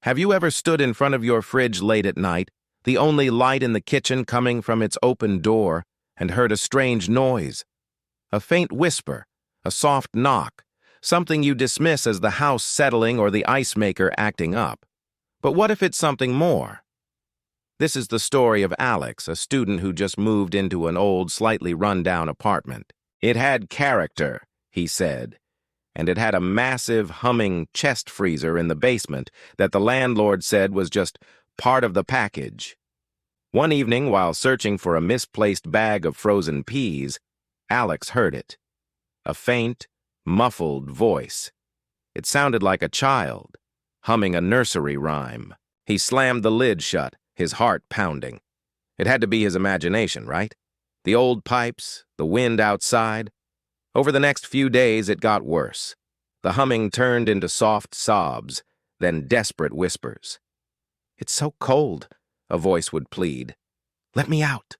Have you ever stood in front of your fridge late at night, the only light in the kitchen coming from its open door, and heard a strange noise? A faint whisper, a soft knock, something you dismiss as the house settling or the ice maker acting up. But what if it's something more? This is the story of Alex, a student who just moved into an old, slightly run-down apartment. It had character, he said, and it had a massive, humming chest freezer in the basement that the landlord said was just part of the package. One evening, while searching for a misplaced bag of frozen peas, Alex heard it. A faint, muffled voice. It sounded like a child, humming a nursery rhyme. He slammed the lid shut, his heart pounding. It had to be his imagination, right? The old pipes, the wind outside. Over the next few days, it got worse. The humming turned into soft sobs, then desperate whispers. "It's so cold," a voice would plead. "Let me out."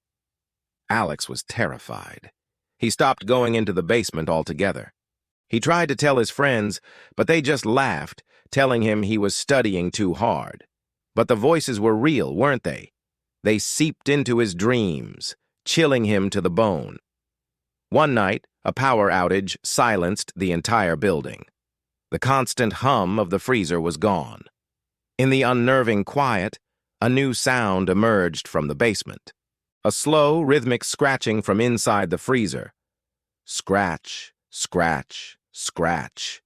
Alex was terrified. He stopped going into the basement altogether. He tried to tell his friends, but they just laughed, telling him he was studying too hard. But the voices were real, weren't they? They seeped into his dreams, chilling him to the bone. One night, a power outage silenced the entire building. The constant hum of the freezer was gone. In the unnerving quiet, a new sound emerged from the basement. A slow, rhythmic scratching from inside the freezer. Scratch, scratch, scratch.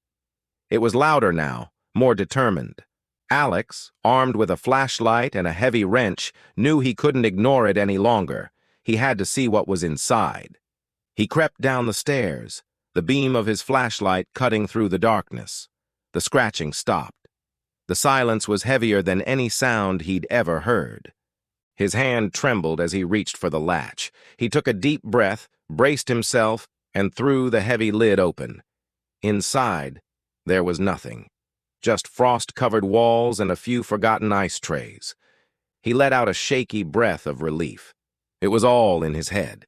It was louder now, more determined. Alex, armed with a flashlight and a heavy wrench, knew he couldn't ignore it any longer. He had to see what was inside. He crept down the stairs, the beam of his flashlight cutting through the darkness. The scratching stopped. The silence was heavier than any sound he'd ever heard. His hand trembled as he reached for the latch. He took a deep breath, braced himself, and threw the heavy lid open. Inside, there was nothing. Just frost-covered walls and a few forgotten ice trays. He let out a shaky breath of relief. It was all in his head.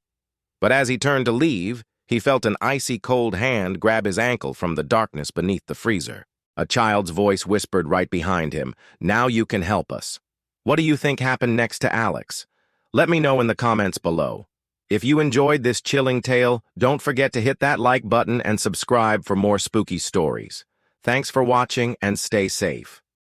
But as he turned to leave, he felt an icy cold hand grab his ankle from the darkness beneath the freezer. A child's voice whispered right behind him, "Now you can help us." What do you think happened next to Alex? Let me know in the comments below. If you enjoyed this chilling tale, don't forget to hit that like button and subscribe for more spooky stories. Thanks for watching and stay safe.